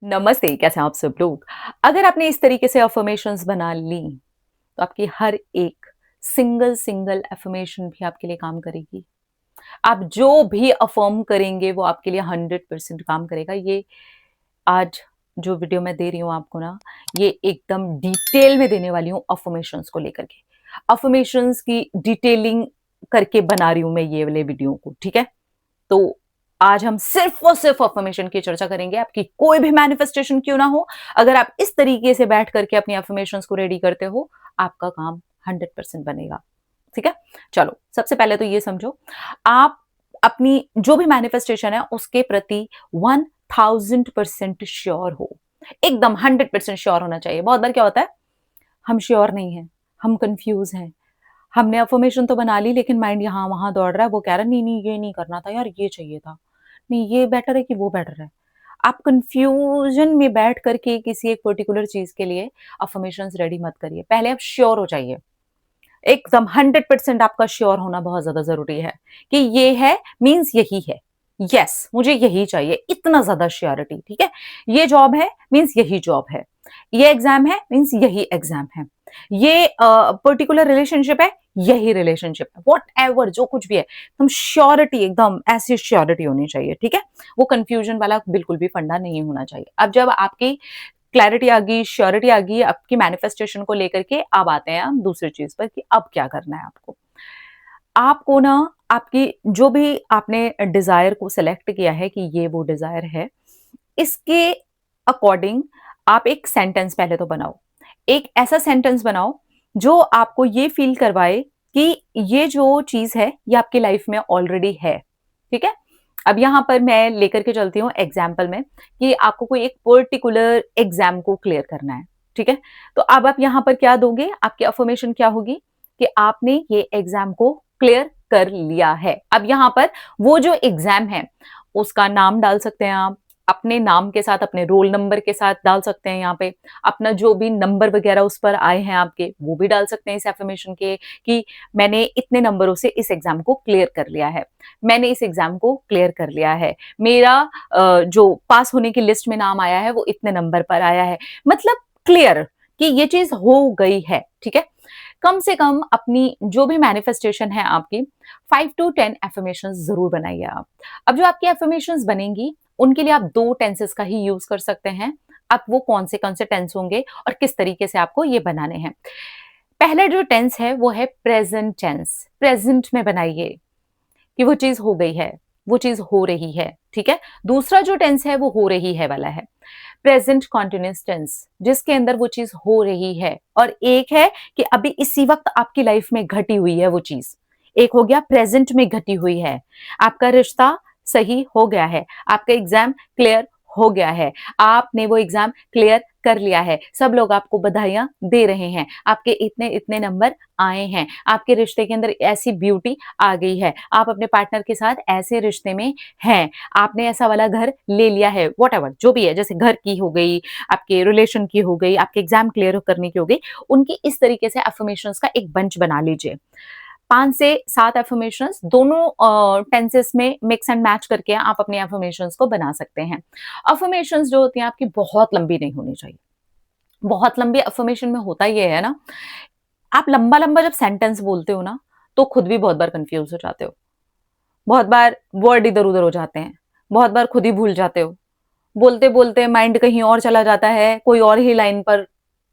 नमस्ते, कैसे हैं आप सब लोग? अगर आपने इस तरीके से अफ़र्मेशंस बना ली, तो आपकी हर एक सिंगल अफ़र्मेशन भी आपके लिए काम करेगी। आप जो भी अफ़र्म करेंगे, वो आपके लिए 100% काम करेगा। ये आज जो वीडियो मैं दे रही हूँ आपको ना, ये एकदम डिटेल में देने वाली हूँ अफ़र्मेशंस को लेकर के। अफ़र्मेशंस की डिटेलिंग करके बना रही हूँ मैं ये वाले वीडियो को, ठीक है? तो आज हम सिर्फ और सिर्फ अफर्मेशन की चर्चा करेंगे। आपकी कोई भी मैनिफेस्टेशन क्यों ना हो, अगर आप इस तरीके से बैठ करके अपनी अफर्मेशंस को रेडी करते हो, आपका काम 100% बनेगा। ठीक है? चलो, सबसे पहले तो ये समझो, आप अपनी जो भी मैनिफेस्टेशन है उसके प्रति 1000% श्योर हो। एकदम 100% श्योर होना चाहिए। बहुत बार क्या होता है, हम श्योर नहीं है, हम कंफ्यूज हैं, हमने अफ़र्मेशन तो बना ली लेकिन माइंड यहाँ-वहाँ दौड़ रहा है, वो कह रहा है नहीं-नहीं ये नहीं करना था यार, ये चाहिए था। नहीं ये बेटर है कि वो बेटर है। आप कन्फ्यूज़न में बैठ कर के किसी एक पर्टिकुलर चीज़ के लिए अफ़र्मेशंस रेडी मत करिए। पहले आप श्योर हो जाइए। एकदम 100% आपका श्योर होना बहुत ज़्यादा ज़रूरी है कि ये है मीन्स यही है। येस, मुझे यही चाहिए, इतना ज़्यादा श्योरिटी, ठीक है? ये जॉब है मीन्स यही जॉब है। ये एग्ज़ाम है मीन्स यही एग्ज़ाम है। ये पर्टिकुलर रिलेशनशिप है, यही रिलेशनशिप है। व्हाटएवर जो कुछ भी है, एकदम श्योरिटी एकदम ऐसी श्योरिटी होनी चाहिए, ठीक है? वो कन्फ्यूज़न वाला बिल्कुल भी फंडा नहीं होना चाहिए। अब जब आपकी क्लैरिटी आ गई, श्योरिटी आ गई आपकी मैनिफेस्टेशन को लेकर के, अब आते हैं हम दूसरी चीज़ पर कि अब क्या करना है आपको। आपको ना आपकी जो भी आपने डिज़ायर को सेलेक्ट किया है कि ये वो डिज़ायर है, इसके अकॉर्डिंग आप एक सेंटेंस पहले तो बनाओ। एक ऐसा सेंटेंस बनाओ जो आपको ये फ़ील करवाए कि ये जो चीज़ है, ये आपकी लाइफ़ में ऑलरेडी है। ठीक है? अब यहाँ पर मैं लेकर के चलती हूँ एग्ज़ाम्पल में कि आपको कोई एक पर्टिकुलर एग्ज़ाम को क्लियर करना है। ठीक है? तो अब आप यहाँ पर क्या दोगे? आपकी अफ़र्मेशन क्या होगी कि आपने ये एग्ज़ाम को क्लियर कर लिया है। अब यहाँ पर वो जो एग्ज़ाम है, उसका नाम डाल सकते हैं आप, अपने नाम के साथ, अपने रोल नंबर के साथ डाल सकते हैं यहाँ पे। अपना जो भी नंबर वगैरह उस पर आए हैं आपके, वो भी डाल सकते हैं इस अफ़र्मेशन के कि मैंने इतने नंबरों से इस एग्ज़ाम को क्लियर कर लिया है। मैंने इस एग्ज़ाम को क्लियर कर लिया है। मेरा जो पास होने की लिस्ट में नाम आया है, वो इतने नंबर पर आया है। मतलब क्लियर कि ये चीज़ हो गई है, ठीक है? कम से कम अपनी जो भी मैनिफेस्टेशन है आपकी 5 टू 10 अफ़र्मेशंस ज़रूर बनाइए आप। अब जो आपकी अफ़र्मेशंस बनेंगी, उनके लिए आप 2 टेंसेस का ही यूज़ कर सकते हैं। अब वो कौन से टेंस होंगे और किस तरीके से आपको ये बनाने हैं। पहला जो टेंस है वो है प्रेज़ेंट टेंस। प्रेज़ेंट में बनाइए कि वो चीज़ हो गई है, वो चीज़ हो रही है, ठीक है? दूसरा जो टेंस है वो हो रही है वाला है। प्रेजेंट कॉन्टिन्यूअस टेंस जिसके अंदर वो चीज हो रही है और एक है कि अभी इसी वक्त आपकी लाइफ में घटी हुई है वो चीज। एक हो गया प्रेजेंट में घटी हुई है, आपका रिश्ता सही हो गया है, आपका एग्जाम क्लियर हो गया है, आपने वो एग्जाम क्लियर कर लिया है, सब लोग आपको बधाइयां दे रहे हैं, आपके इतने इतने नंबर आए हैं, आपके रिश्ते के अंदर ऐसी ब्यूटी आ गई है, आप अपने पार्टनर के साथ ऐसे रिश्ते में हैं, आपने ऐसा वाला घर ले लिया है, व्हाटएवर जो भी है, जैसे घर की हो गई, आपके रिलेशन की हो गई, आपके एग्जाम क्लियर करने की हो गई, उनकी इस तरीके से अफर्मेशंस का एक बंच बना लीजिए। 5 से 7 अफर्मेशंस दोनों टेंसेस में मिक्स एंड मैच करके आप अपने अफर्मेशंस को बना सकते हैं। अफर्मेशंस जो होती हैं आपकी बहुत लंबी नहीं होनी चाहिए। बहुत लंबी अफर्मेशन में होता ये है ना, आप लंबा-लंबा जब सेंटेंस बोलते हो ना, तो खुद भी बहुत बार कन्फ्यूज़ हो जाते हो। बहुत बार वर्ड इधर-उधर हो जाते हैं। बहुत बार खुद ही भूल जाते हो। बोलते-बोलते माइंड कहीं और चला जाता है, कोई और ही लाइन पर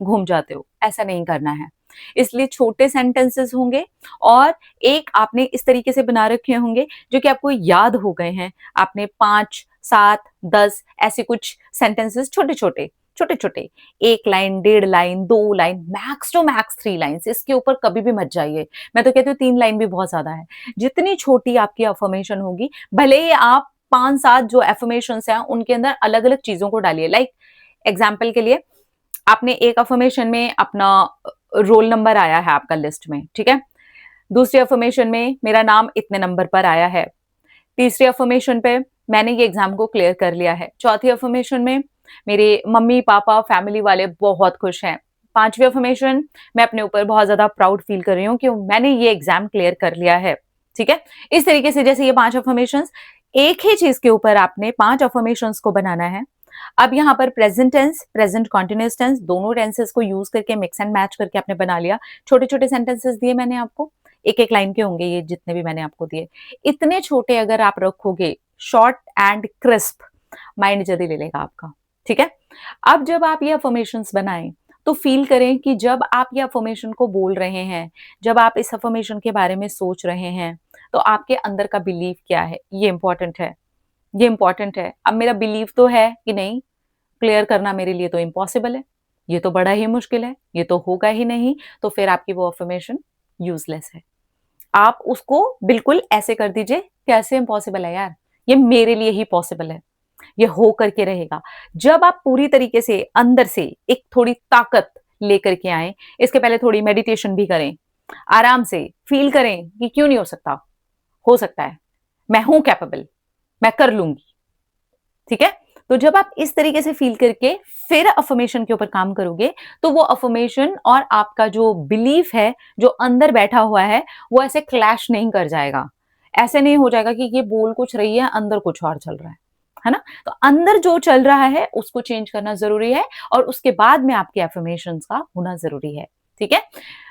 घूम जाते हो। ऐसा नहीं करना है। इसलिए छोटे सेंटेंसेस होंगे और एक आपने इस तरीके से बना रखे होंगे जो कि आपको याद हो गए हैं। आपने 5, 7, 10 ऐसे कुछ सेंटेंसेस छोटे-छोटे, छोटे-छोटे 1 line, 1.5 line, 2 line, max to max 3 lines, इसके ऊपर कभी भी मत जाइए। मैं तो कहती हूँ 3 लाइन भी बहुत ज़्यादा है। जितनी छोटी आपकी अफ़र्मेशन होगी, भले ही आप 5-7 जो अफ़र्मेशंस हैं उनके अंदर अलग-अलग चीज़ों को डालिए। लाइक एग्ज़ाम्पल के लिए आपने एक अफ़र्मेशन में अपना रोल नंबर आया है आपका लिस्ट में, ठीक है? दूसरी अफ़र्मेशन में मेरा नाम इतने नंबर पर आया है। तीसरी अफ़र्मेशन पे मैंने ये एग्ज़ाम को क्लियर कर लिया है। चौथी अफ़र्मेशन में मेरे मम्मी-पापा, फैमिली वाले बहुत खुश हैं। 5वीं अफ़र्मेशन मैं अपने ऊपर बहुत ज़्यादा प्राउड फ़ील कर रही हूँ कि मैंने ये एग्ज़ाम क्लियर कर लिया है। ठीक है? इस तरीके से जैसे ये 5 अफ़र्मेशंस एक ही चीज़ के ऊपर आपने 5 अफ़र्मेशंस को बनाना है। अब यहाँ पर present tense, present continuous tense, दोनों टेंसेस को यूज करके मिक्स एंड मैच करके आपने बना लिया। छोटे छोटे सेंटेंसेस दिए मैंने आपको, एक एक लाइन के होंगे ये जितने भी मैंने आपको दिए। इतने छोटे अगर आप रखोगे, शॉर्ट एंड क्रिस्प, माइंड जल्दी ले लेगा आपका। ठीक है, अब जब आप ये अफर्मेशंस बनाएं तो फील करें कि जब आप ये अफर्मेशन को बोल रहे हैं, जब आप इस अफर्मेशन के बारे में सोच रहे हैं, तो आपके अंदर का बिलीव क्या है, ये इंपॉर्टेंट है। ये इंपॉर्टेंट है। अब मेरा बिलीव तो है कि नहीं, क्लियर करना मेरे लिए तो इम्पॉसिबल है, ये तो बड़ा ही मुश्किल है, ये तो होगा ही नहीं, तो फिर आपकी वो अफर्मेशन यूजलेस है। आप उसको बिल्कुल ऐसे कर दीजिए, कैसे इम्पॉसिबल है यार, ये मेरे लिए ही पॉसिबल है, ये हो करके रहेगा। जब आप पूरी तरीके से अंदर से एक थोड़ी ताकत लेकर के आए, इसके पहले थोड़ी मेडिटेशन भी करें, आराम से फील करें कि क्यों नहीं हो सकता है, मैं हूं कैपेबल, मैं कर लूंगी। ठीक है, तो जब आप इस तरीके से फील करके फिर अफर्मेशन के ऊपर काम करोगे, तो वो अफर्मेशन और आपका जो बिलीफ है, जो अंदर बैठा हुआ है, वो ऐसे क्लैश नहीं कर जाएगा। ऐसे नहीं हो जाएगा कि ये बोल कुछ रही है, अंदर कुछ और चल रहा है ना? तो अंदर जो चल रहा है उसको चेंज करना जरूरी है, और उसके बाद में आपके अफर्मेशंस का होना जरूरी है। ठीक है,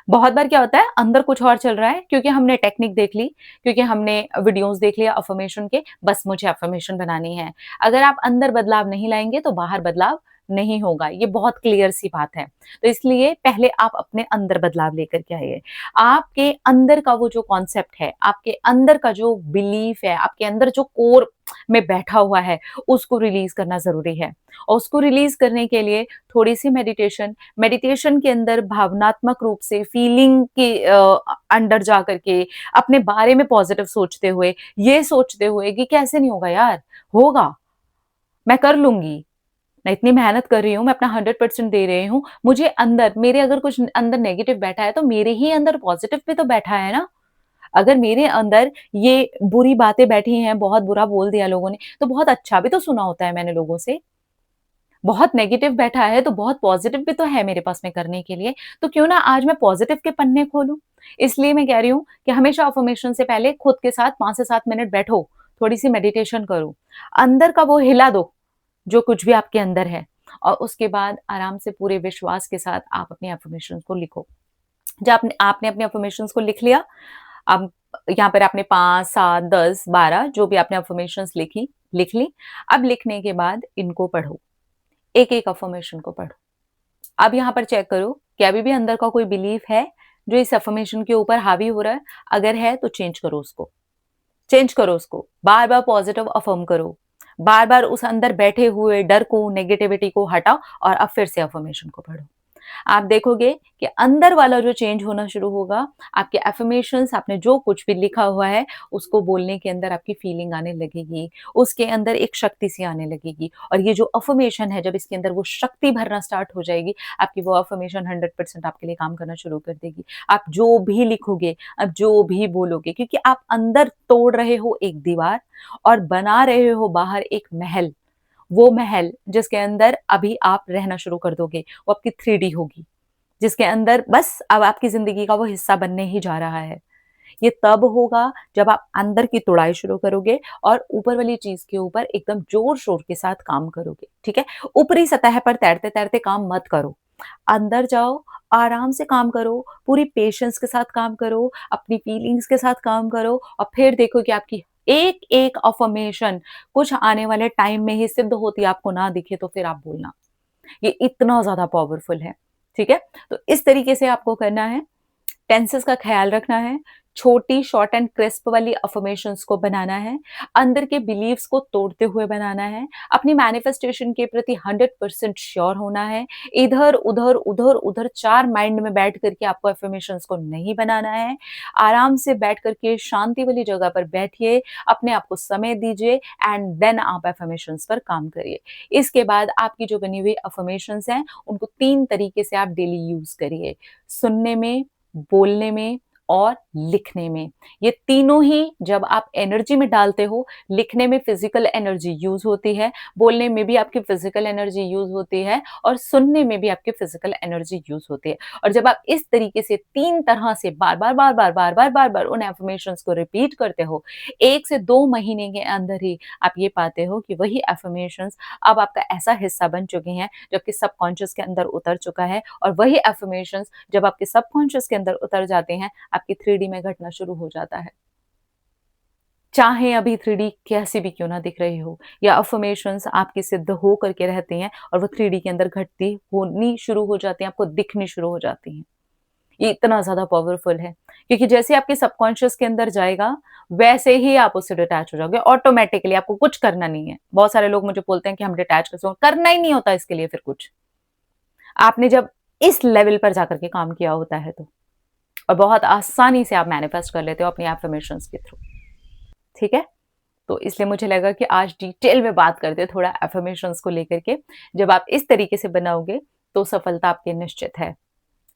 बहुत बार क्या होता है, अंदर कुछ और चल रहा है, क्योंकि हमने टेक्निक देख ली, क्योंकि हमने वीडियोस देख लिया अफर्मेशन के, बस मुझे अफर्मेशन बनानी है। अगर आप अंदर बदलाव नहीं लाएंगे तो बाहर बदलाव नहीं होगा, ये बहुत क्लियर सी बात है। तो इसलिए पहले आप अपने अंदर बदलाव लेकर के आइए। आपके अंदर का वो जो कॉन्सेप्ट है, आपके अंदर का जो बिलीफ है, आपके अंदर जो कोर में बैठा हुआ है, उसको रिलीज करना जरूरी है। और उसको रिलीज करने के लिए थोड़ी सी मेडिटेशन, मेडिटेशन के अंदर भावनात्मक रूप से फीलिंग के अंदर जा करके अपने बारे में पॉजिटिव सोचते हुए, ये सोचते हुए कि कैसे नहीं होगा यार, होगा, मैं कर लूंगी, मैं इतनी मेहनत कर रही हूँ, मैं अपना 100% दे रही हूँ, मुझे अंदर, मेरे अगर कुछ अंदर नेगेटिव बैठा है तो मेरे ही अंदर पॉजिटिव भी तो बैठा है ना। अगर मेरे अंदर ये बुरी बातें बैठी हैं, बहुत बुरा बोल दिया लोगों ने, तो बहुत अच्छा भी तो सुना होता है मैंने लोगों से। बहुत नेगेटिव बैठा है तो बहुत पॉजिटिव भी तो है मेरे पास में करने के लिए, तो क्यों ना आज मैं पॉजिटिव के पन्ने खोलूं। इसलिए मैं कह रही हूँ कि हमेशा अफर्मेशन से पहले खुद के साथ 5 से 7 मिनट बैठो, थोड़ी सी मेडिटेशन करो, अंदर का वो हिला दो जो कुछ भी आपके अंदर है, और उसके बाद आराम से पूरे विश्वास के साथ आप अपने अफर्मेशन को लिखो। जब आपने आपने अपने अफर्मेशंस को लिख लिया, अब यहाँ पर आपने 5, 7, 10, 12 जो भी आपने अफर्मेशंस लिख ली। अब लिखने के बाद इनको पढ़ो, एक-एक अफर्मेशन को पढ़ो। अब यहाँ पर चेक करो कि अभी भी अंदर का कोई बिलीफ है जो इस अफर्मेशन के ऊपर हावी हो रहा है। अगर है तो चेंज करो उसको, बार-बार पॉजिटिव अफर्म करो। बार-बार उस अंदर बैठे हुए डर को, नेगेटिविटी को हटाओ और अब फिर से अफर्मेशन को पढ़ो। आप देखोगे कि अंदर वाला जो चेंज होना शुरू होगा, आपके अफ़र्मेशंस, आपने जो कुछ भी लिखा हुआ है, उसको बोलने के अंदर आपकी फीलिंग आने लगेगी, उसके अंदर एक शक्ति सी आने लगेगी, और ये जो अफ़र्मेशन है, जब इसके अंदर वो शक्ति भरना स्टार्ट हो जाएगी, आपकी वो अफ़र्मेशन 100% आपके लिए काम करना शुरू कर देगी। आप जो भी लिखोगे, आप जो भी बोलोगे, क्योंकि आप अंदर तोड़ रहे हो एक दीवार और बना रहे हो बाहर एक महल। वो महल जिसके अंदर अभी आप रहना शुरू कर दोगे, वो आपकी 3D होगी, जिसके अंदर बस अब आपकी ज़िंदगी का वो हिस्सा बनने ही जा रहा है। ये तब होगा जब आप अंदर की तोड़ाई शुरू करोगे और ऊपर वाली चीज़ के ऊपर एकदम ज़ोर-शोर के साथ काम करोगे, ठीक है? ऊपरी सतह पर तैरते-तैरते काम मत करो। अंदर जाओ, आराम से काम करो, पूरी पेशेंस के साथ काम करो, अपनी फीलिंग्स के साथ काम करो, और फिर देखो कि आपकी एक-एक अफ़र्मेशन कुछ आने वाले टाइम में ही सिद्ध होती आपको ना दिखे तो फिर आप बोलना। ये इतना ज़्यादा पावरफुल है, ठीक है? तो इस तरीके से आपको करना है। टेंसेस का ख्याल रखना है, छोटी शॉर्ट एंड क्रिस्प वाली अफर्मेशंस को बनाना है, अंदर के बिलीव्स को तोड़ते हुए बनाना है, अपनी मैनिफेस्टेशन के प्रति 100% श्योर होना है। इधर-उधर, उधर-उधर 4 माइंड में बैठ करके आपको अफर्मेशंस को नहीं बनाना है। आराम से बैठ करके शांति वाली जगह पर बैठिए, अपने आप को समय दीजिए एंड देन आप अफर्मेशंस पर काम करिए। इसके बाद आपकी जो बनी हुई अफर्मेशंस हैं, उनको 3 तरीके से आप डेली यूज़ करिए। सुनने में, बोलने में और लिखने में। ये तीनों ही जब आप एनर्जी में डालते हो, लिखने में फिज़िकल एनर्जी यूज़ होती है, बोलने में भी आपकी फिज़िकल एनर्जी यूज़ होती है और सुनने में भी आपकी फिज़िकल एनर्जी यूज़ होती है। और जब आप इस तरीके से 3 तरह से बार-बार, बार-बार, बार-बार, बार-बार उन अफ़र्मेशंस को रिपीट करते हो, 1 से 2 महीने के अंदर ही आप ये पाते हो कि वही अफ़र्मेशंस अब आपका ऐसा हिस्सा बन चुके हैं, जो आपके सबकॉन्शियस के अंदर उतर चुका है और वही अफ़र्मेशंस जब आपके सबकॉन्शियस के अंदर उतर जाते हैं, आपकी 3D में घटना शुरू हो जाता है। चाहे अभी 3D कैसी भी क्यों ना दिख रही हो या अफ़र्मेशंस आपकी सिद्ध हो करके रहती हैं और वो 3D के अंदर घटती होनी शुरू हो जाती हैं, आपको दिखनी शुरू हो जाती हैं। ये इतना ज़्यादा पावरफुल है, क्योंकि जैसे आपके सबकॉन्शियस के अंदर जाएगा, वैसे ही आप उससे डिटैच हो जाओगे ऑटोमैटिकली, आपको कुछ करना नहीं है। बहुत सारे लोग मुझे बोलते हैं कि हम डिटैच कैसे हों? करना ही नहीं होता इसके लिए फिर कुछ। आपने जब इस लेवल पर जाकर के काम किया होता है तो। और बहुत आसानी से आप मैनिफेस्ट कर लेते हो अपनी अफ़र्मेशंस के थ्रू, ठीक है? तो इसलिए मुझे लगा कि आज डिटेल में बात करते हैं थोड़ा अफ़र्मेशंस को लेकर के। जब आप इस तरीके से बनाओगे, तो सफलता आपकी निश्चित है।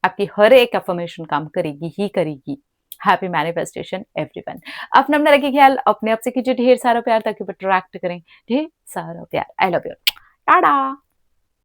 आपकी हर एक अफ़र्मेशन काम करेगी ही करेगी। Happy manifestation everyone. अपना-अपना रखिए ख़्याल, अपने आप से कीजिए ढेर सारा प्यार ताकि वो अट्रैक्ट करें ढेर सारा प्यार। I love you. टाटा।